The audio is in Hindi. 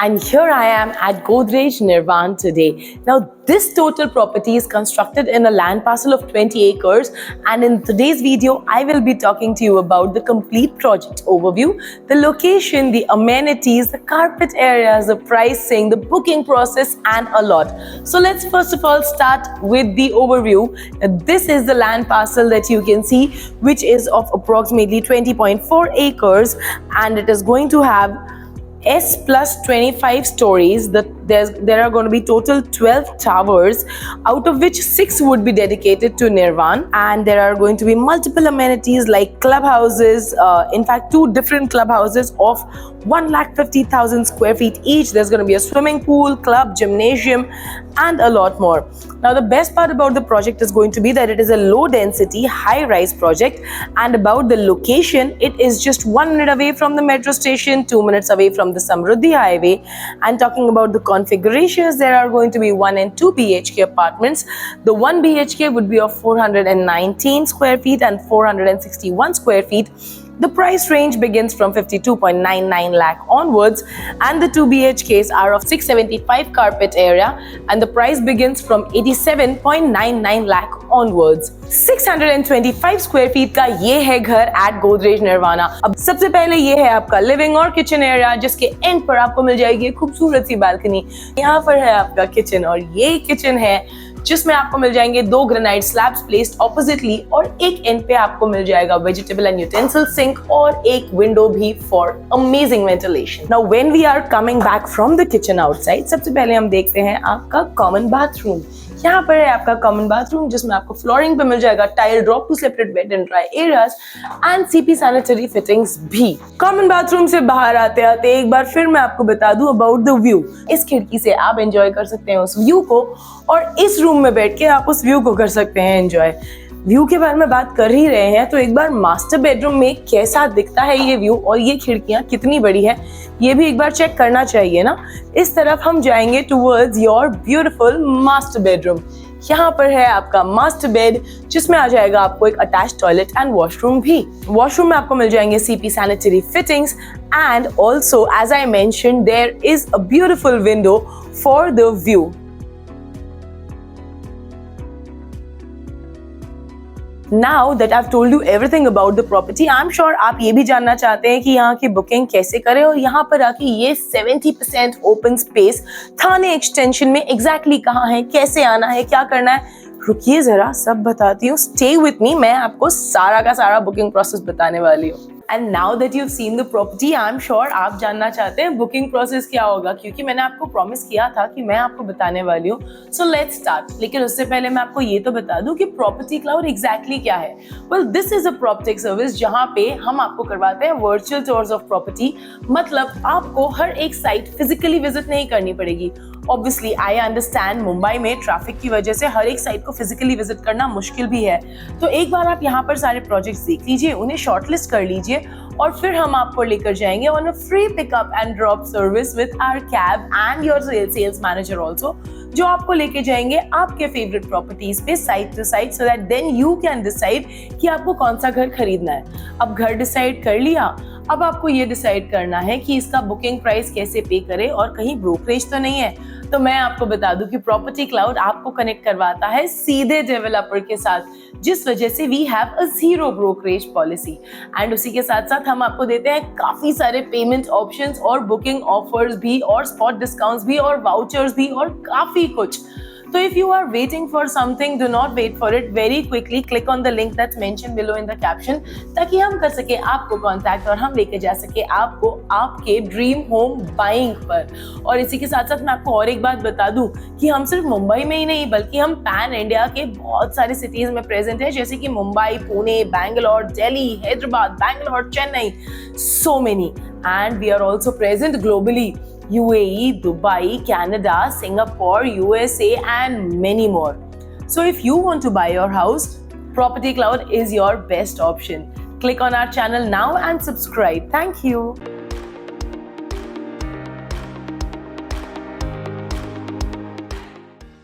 And here I am at Godrej Nirvan today. Now, this total property is constructed in a land parcel of 20 acres. And in today's video, I will be talking to you about the complete project overview, the location, the amenities, the carpet areas, the pricing, the booking process, and a lot. So let's first of all start with the overview. This is the land parcel that you can see, which is of approximately 20.4 acres, and it is going to have S plus 25 stories. There are going to be total 12 towers, out of which 6 would be dedicated to Nirvan, and there are going to be multiple amenities like clubhouses, in fact 2 different clubhouses of 150,000 square feet each. There's going to be a swimming pool, club, gymnasium, and a lot more. Now, the best part about the project is going to be that it is a low density, high rise project, and about the location, it is just 1 minute away from the metro station, 2 minutes away from the Samruddhi highway. And talking about the configurations, there are going to be 1 and 2 BHK apartments. The 1 BHK would be of 419 square feet and 461 square feet. The price range begins from 52.99 lakh onwards, and the 2 BHKs are of 675 carpet area, and the price begins from 87.99 lakh onwards. 625 square feet का ये है घर एट गोदरेज निर्वाणा। अब सबसे पहले ये है आपका लिविंग और किचन एरिया, जिसके एंड पर आपको मिल जाएगी खूबसूरत सी बालकनी। यहाँ पर है आपका किचन, और ये किचन है जिसमें आपको मिल जाएंगे 2 ग्रेनाइट स्लैब्स प्लेस्ड ऑपोजिटली, और एक एंड पे आपको मिल जाएगा वेजिटेबल एंड यूटेंसिल सिंक और एक विंडो भी for amazing ventilation. Now when we are coming back from the kitchen outside, सबसे पहले हम देखते हैं आपका कॉमन बाथरूम। यहाँ पर है आपका कॉमन बाथरूम, जिसमें आपको फ्लोरिंग पे मिल जाएगा tile drop to separate wet and dry areas and CP sanitary fittings भी। कॉमन बाथरूम से बाहर आते आते एक बार फिर मैं आपको बता दूं अबाउट द व्यू। इस खिड़की से आप एंजॉय कर सकते हैं उस व्यू को, और इस रूम में बैठ के आप उस व्यू को कर सकते हैं एंजॉय। व्यू के बारे में बात कर ही रहे हैं, तो एक बार मास्टर बेडरूम में कैसा दिखता है ये व्यू और ये खिड़कियां कितनी बड़ी है, ये भी एक बार चेक करना चाहिए ना। इस तरफ हम जाएंगे towards your beautiful master bedroom. यहाँ पर है आपका मास्टर बेड, जिसमें आ जाएगा आपको एक अटैच टॉयलेट एंड वॉशरूम भी। वॉशरूम में आपको मिल जाएंगे CP sanitary fittings, and also as I mentioned there is a beautiful window for the view. Now that I've told you everything about the property, I'm sure आप ये भी जानना चाहते हैं कि यहाँ की बुकिंग कैसे करें, और यहाँ पर आके ये 70% ओपन स्पेस थाने एक्सटेंशन में एग्जैक्टली कहाँ है, कैसे आना है, क्या करना है, रुकिए जरा सब बताती हूँ। स्टे विथ मी, मैं आपको सारा का सारा बुकिंग प्रोसेस बताने वाली हूँ। And now that you have seen the property, I am sure आप जानना चाहते हैं बुकिंग प्रोसेस क्या होगा, क्योंकि मैंने आपको प्रॉमिस किया था कि मैं आपको बताने वाली हूँ। So let's start. लेकिन उससे पहले मैं आपको ये तो बता दूं कि प्रॉपर्टी क्लाउड एग्जैक्टली क्या है। Well, this is a property service जहाँ पे हम आपको करवाते हैं वर्चुअल टूर्स ऑफ प्रॉपर्टी। मतलब आपको हर एक साइट फिजिकली विजिट नहीं करनी पड़ेगी। ऑब्वियसली आई अंडरस्टैंड, मुंबई में ट्रैफिक की वजह से हर एक साइट को फिजिकली विजिट करना मुश्किल भी है। तो एक बार आप यहाँ पर सारे प्रोजेक्ट्स देख लीजिए, उन्हें शॉर्टलिस्ट कर लीजिए, और फिर हम आपको लेकर जाएंगे on a free pickup and drop service with our cab and your sales manager also, जो आपको लेके जाएंगे आपके फेवरेट प्रॉपर्टीज पे site to site, so that then you can decide कि आपको कौन सा घर खरीदना है। अब घर डिसाइड कर लिया, अब आपको ये डिसाइड करना है कि इसका बुकिंग प्राइस कैसे पे करें और कहीं ब्रोकरेज तो नहीं है। तो मैं आपको बता दूं कि प्रॉपर्टी क्लाउड आपको कनेक्ट करवाता है सीधे डेवलपर के साथ, जिस वजह से we have a 0 brokerage policy. And उसी के साथ साथ हम आपको देते हैं काफी सारे पेमेंट ऑप्शंस और बुकिंग ऑफर्स भी, और स्पॉट डिस्काउंट्स भी, और वाउचर्स भी, और काफी कुछ। So if you are waiting for something, do not wait for it. Very quickly click on the link that's mentioned below in the caption, ताकि हम कर सके आपको कांटेक्ट और हम लेके जा सके आपको आपके ड्रीम होम बाइंग पर। और इसी के साथ साथ मैं आपको और एक बात बता दूं कि हम सिर्फ मुंबई में ही नहीं, बल्कि हम पैन इंडिया के बहुत सारे सिटीज में प्रेजेंट है, जैसे कि Mumbai, Pune, Bangalore, Delhi, Hyderabad, Bangalore, Chennai, so many. And we are also present globally. UAE, Dubai, Canada, Singapore, USA, and many more. So if you want to buy your house, Property Cloud is your best option. Click on our channel now and subscribe. Thank you.